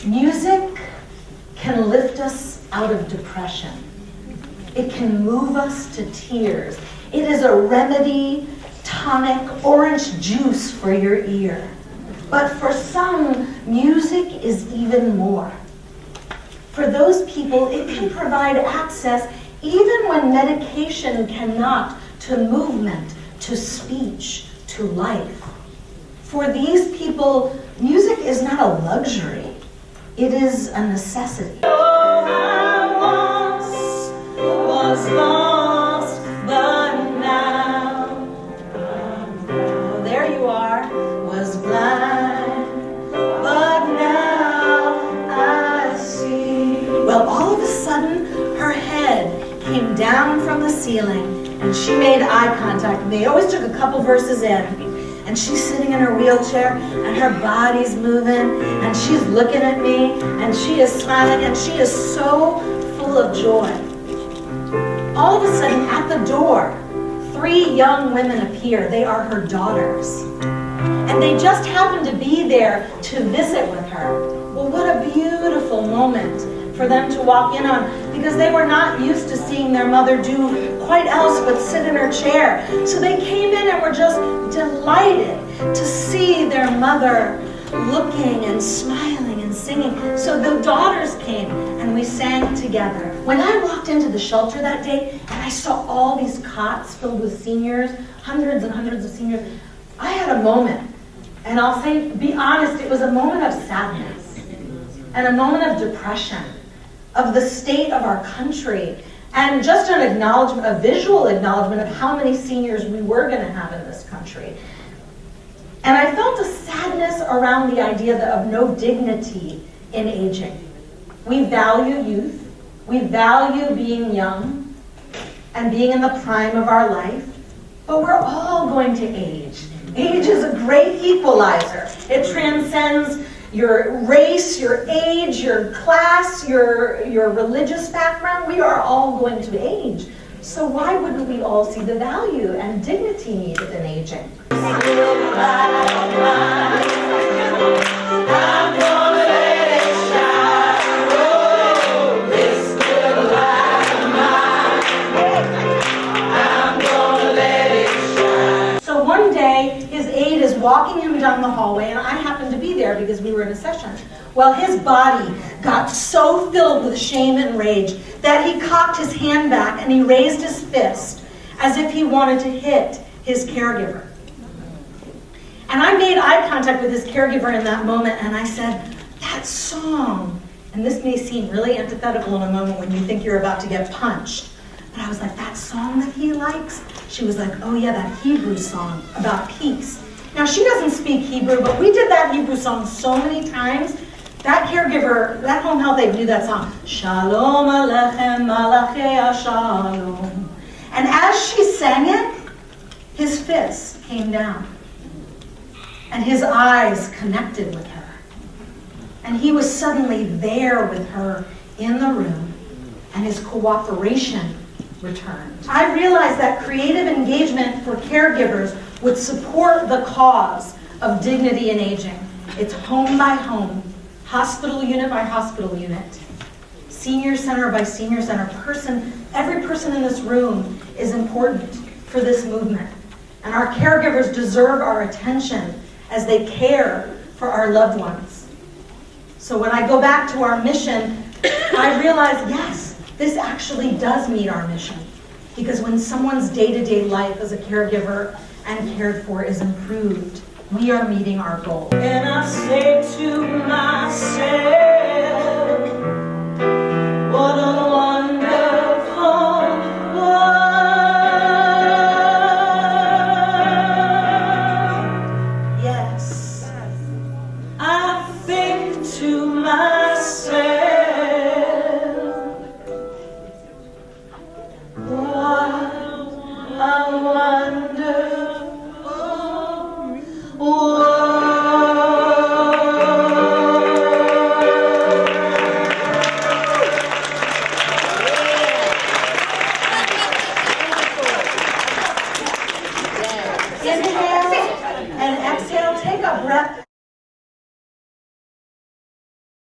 Music can lift us out of depression. It can move us to tears. It is a remedy, tonic, orange juice for your ear. But for some, music is even more. For those people, it can provide access, even when medication cannot, to movement, to speech, to life. For these people, music is not a luxury. It is a necessity. Oh, I once was lost, but now, oh, there you are, was blind, but now I see. Well, all of a sudden, her head came down from the ceiling and she made eye contact with me. They always took a couple verses in. And she's sitting in her wheelchair, and her body's moving, and she's looking at me, and she is smiling, and she is so full of joy. All of a sudden, at the door, 3 young women appear. They are her daughters. And they just happen to be there to visit with her. Well, what a beautiful moment for them to walk in on, because they were not used to seeing their mother do quite else but sit in her chair. So they came in and were just delighted to see their mother looking and smiling and singing. So the daughters came and we sang together. When I walked into the shelter that day and I saw all these cots filled with seniors, hundreds and hundreds of seniors, I had a moment. And I'll say, be honest, it was a moment of sadness and a moment of depression of the state of our country, and just an acknowledgement, a visual acknowledgement of how many seniors we were going to have in this country. And I felt a sadness around the idea of no dignity in aging. We value youth, we value being young and being in the prime of our life, but we're all going to age. Age is a great equalizer. It transcends your race, your age, your class, your religious background. We are all going to age. So why wouldn't we all see the value and dignity needed in aging? So one day, his aide is walking him down the hallway, and I happened to be there because we were in a session. Well, his body got so filled with shame and rage that he cocked his hand back and he raised his fist as if he wanted to hit his caregiver. And I made eye contact with his caregiver in that moment, and I said, that song, and this may seem really antithetical in a moment when you think you're about to get punched, but I was like, that song that he likes? She was like, oh yeah, that Hebrew song about peace. Now, she doesn't speak Hebrew, but we did that Hebrew song so many times. That caregiver, that home health aide knew that song. Shalom Alechem Malachei Shalom. And as she sang it, his fist came down. And his eyes connected with her. And he was suddenly there with her in the room. And his cooperation returned. I realized that creative engagement for caregivers would support the cause of dignity in aging. It's home by home, hospital unit by hospital unit, senior center by senior center. Every person in this room is important for this movement. And our caregivers deserve our attention as they care for our loved ones. So when I go back to our mission, I realize, yes, this actually does meet our mission. Because when someone's day-to-day life as a caregiver and cared for is improved, we are meeting our goal. And I say to